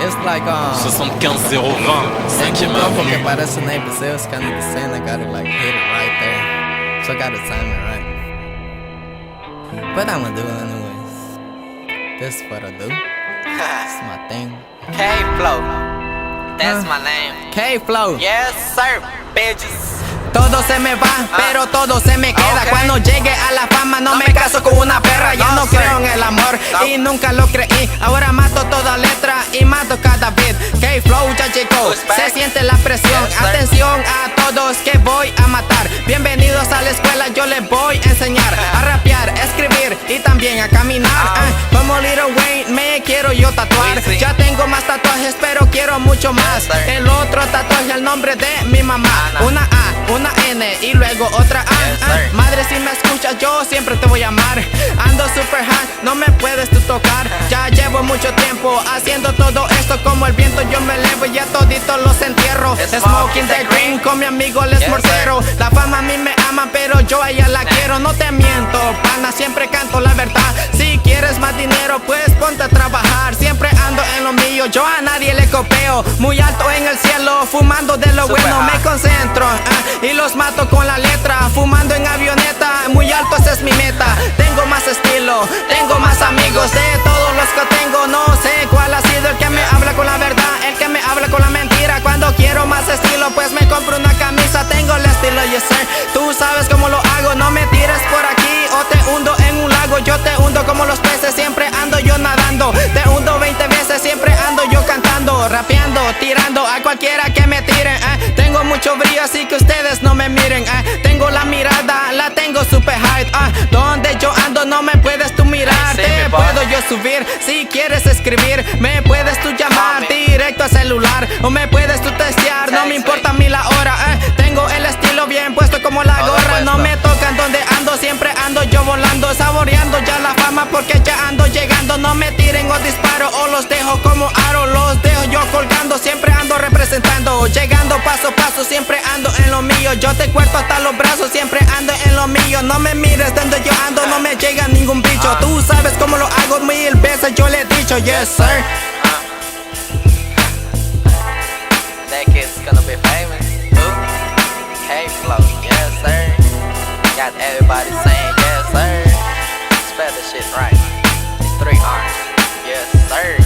It's like 75-020, 5ème porque avenue. parece Neighbor Sales, kind of the same. I gotta like hit it right there, so I gotta time it right. But I'm gonna do it anyways. This is what I do. It's my thing. K-Flow, that's my name. K-Flow. Yes sir, bitches. Todo se me va, pero todo se me queda. Ok. Cuando llegue a la fama no me caso con una perra. Ya no sir. creo en el amor No. y nunca lo creí. Ahora mato toda letra y mato cada beat. K-Flow ya llegó, Who's back? se siente la presión. Yes, sir. Atención a todos que voy a matar. Bienvenidos a la escuela, yo les voy a enseñar a rapear, a escribir y también a caminar. Como Lil Wayne me quiero yo tatuar. Sí. Ya tengo más tatuajes, pero quiero mucho más. Yes, sir. El otro tatuaje el nombre de mi mamá. Ana. Una A, una N y luego otra A. Yes, sir. Madre, si me escuchas, yo siempre te voy a amar. Ando super high, no me puedes tú tocar. Ya llevo mucho tiempo haciendo todo esto. Como el viento yo me elevo y ya todito los entierro. Smoking the green con mi amigo Les Yes, Mortero. La fama a mí me ama, pero yo a ella la quiero. No te miento, pana, siempre canto la verdad. Si quieres más dinero, pues ponte a trabajar. Siempre ando en lo mío, yo a nadie le copio. Muy alto en el cielo, fumando de lo Super bueno, me high. concentro y los mato con la letra. Fumando en avioneta, muy alto esa es mi meta. Tengo más estilo, tengo más amigos. De todos los que tengo, no sé cuál ha sido el que me habla con la verdad, el que me habla con la mentira. Cuando quiero más estilo, pues me compro una camisa. Tengo el estilo, yes sir. Tú sabes cómo lo hago, no me tires por aquí o te hundo en un lago. Yo te hundo como los peces, siempre ando yo nadando. Te hundo 20 veces, siempre ando yo cantando, rapeando, tirando a cualquiera que me tiren. Tengo mucho brillo, así que ustedes no me miren. Tengo la mirada, la tengo super high. Donde yo ando no me puedes tú mirar. Sí, Te mi boy. puedo yo subir, si quieres escribir, me puedes tú llamar Mami. directo a celular o me puedes tú testear. No me Text, importa a mí la hora. Tengo el estilo bien puesto como la Todo gorra. No puesto. me tocan donde ando, siempre ando yo volando, saboreando ya la fama porque ya ando llegando. No me tiren o disparo o los dejo como aro, los dejo yo colgando. Siempre ando representando, llegando paso a paso, siempre ando en lo mío. Yo te cuerpo hasta los brazos, siempre ando en lo mío. No me mires donde yo ando, no me llega ningún bicho. Tú sabes cómo lo hago 1000 veces, yo le he dicho, yes sir. That kid's gonna be famous. Who? K-Flow, yes sir. Got everybody saying yes sir. Spell the shit right. 3 R's, yes sir.